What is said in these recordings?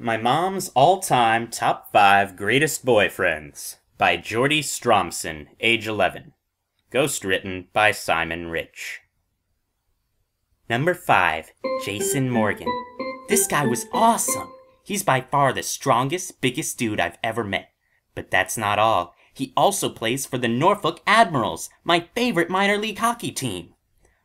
My Mom's All-Time Top 5 Greatest Boyfriends by Jordi Stromson, age 11. Ghostwritten by Simon Rich. Number 5. Jason Morgan. This guy was awesome. He's by far the strongest, biggest dude I've ever met. But that's not all. He also plays for the Norfolk Admirals, my favorite minor league hockey team.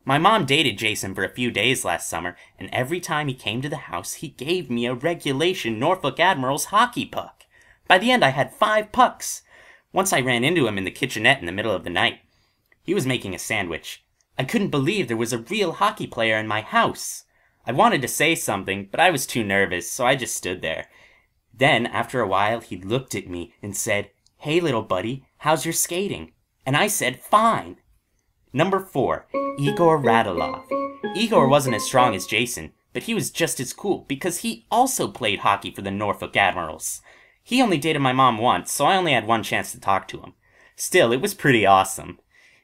My mom dated Jason for a few days last summer, and every time he came to the house, he gave me a regulation Norfolk Admirals hockey puck. By the end, I had 5 pucks. Once I ran into him in the kitchenette in the middle of the night. He was making a sandwich. I couldn't believe there was a real hockey player in my house. I wanted to say something, but I was too nervous, so I just stood there. Then, after a while, he looked at me and said, "Hey, little buddy, how's your skating?" And I said, "Fine." Number 4. Igor Radulov. Igor wasn't as strong as Jason, but he was just as cool because he also played hockey for the Norfolk Admirals. He only dated my mom once, so I only had one chance to talk to him. Still, it was pretty awesome.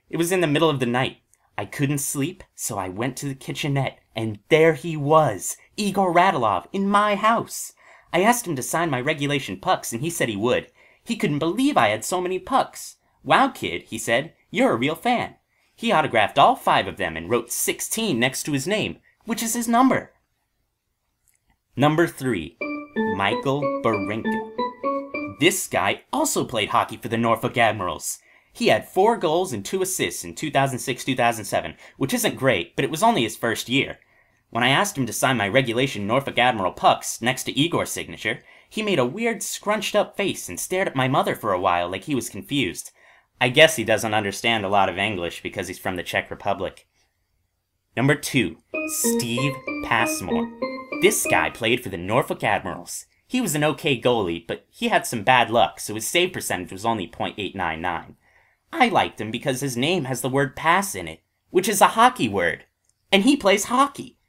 It was in the middle of the night. I couldn't sleep, so I went to the kitchenette, and there he was, Igor Radulov, in my house. I asked him to sign my regulation pucks, and he said he would. He couldn't believe I had so many pucks. "Wow, kid," he said, "you're a real fan." He autographed all 5 of them and wrote 16 next to his name, which is his number. Number 3. Michael Barinka. This guy also played hockey for the Norfolk Admirals. He had 4 goals and 2 assists in 2006-2007, which isn't great, but it was only his first year. When I asked him to sign my regulation Norfolk Admiral pucks next to Igor's signature, he made a weird scrunched-up face and stared at my mother for a while like he was confused. I guess he doesn't understand a lot of English because he's from the Czech Republic. Number 2. Steve Passmore. This guy played for the Norfolk Admirals. He was an okay goalie, but he had some bad luck, so his save percentage was only .899. I liked him because his name has the word pass in it, which is a hockey word. And he plays hockey.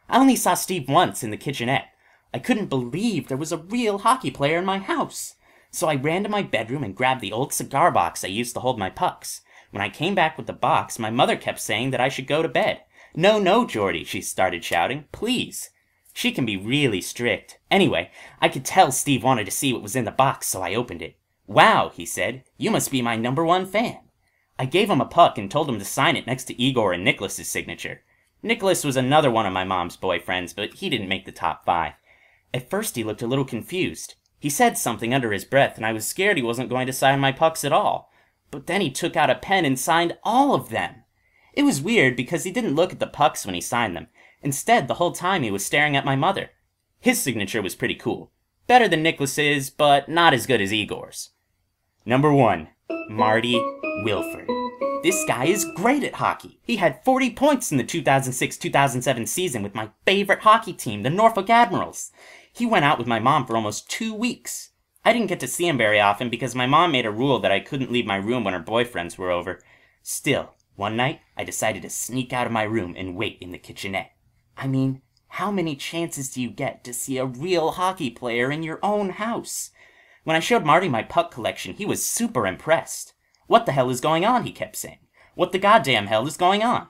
I only saw Steve once in the kitchenette. I couldn't believe there was a real hockey player in my house. So I ran to my bedroom and grabbed the old cigar box I used to hold my pucks. When I came back with the box, my mother kept saying that I should go to bed. "No, no, Jordi," she started shouting. "Please." She can be really strict. Anyway, I could tell Steve wanted to see what was in the box, so I opened it. "Wow," he said, "you must be my number 1 fan." I gave him a puck and told him to sign it next to Igor and Nicholas's signature. Nicholas was another one of my mom's boyfriends, but he didn't make the top 5. At first he looked a little confused. He said something under his breath, and I was scared he wasn't going to sign my pucks at all. But then he took out a pen and signed all of them. It was weird because he didn't look at the pucks when he signed them. Instead, the whole time he was staring at my mother. His signature was pretty cool. Better than Nicholas's, but not as good as Igor's. Number 1. Marty Wilford. This guy is great at hockey. He had 40 points in the 2006-2007 season with my favorite hockey team, the Norfolk Admirals. He went out with my mom for almost 2 weeks. I didn't get to see him very often because my mom made a rule that I couldn't leave my room when her boyfriends were over. Still, one night, I decided to sneak out of my room and wait in the kitchenette. I mean, how many chances do you get to see a real hockey player in your own house? When I showed Marty my puck collection, he was super impressed. "What the hell is going on?" he kept saying. "What the goddamn hell is going on?"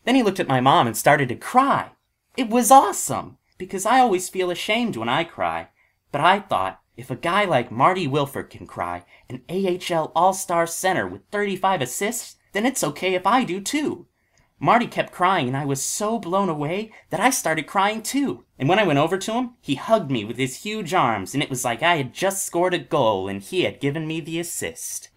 Then he looked at my mom and started to cry. It was awesome, because I always feel ashamed when I cry. But I thought, if a guy like Marty Wilford can cry, an AHL All-Star center with 35 assists, then it's okay if I do too. Marty kept crying, and I was so blown away that I started crying too. And when I went over to him, he hugged me with his huge arms, and it was like I had just scored a goal and he had given me the assist.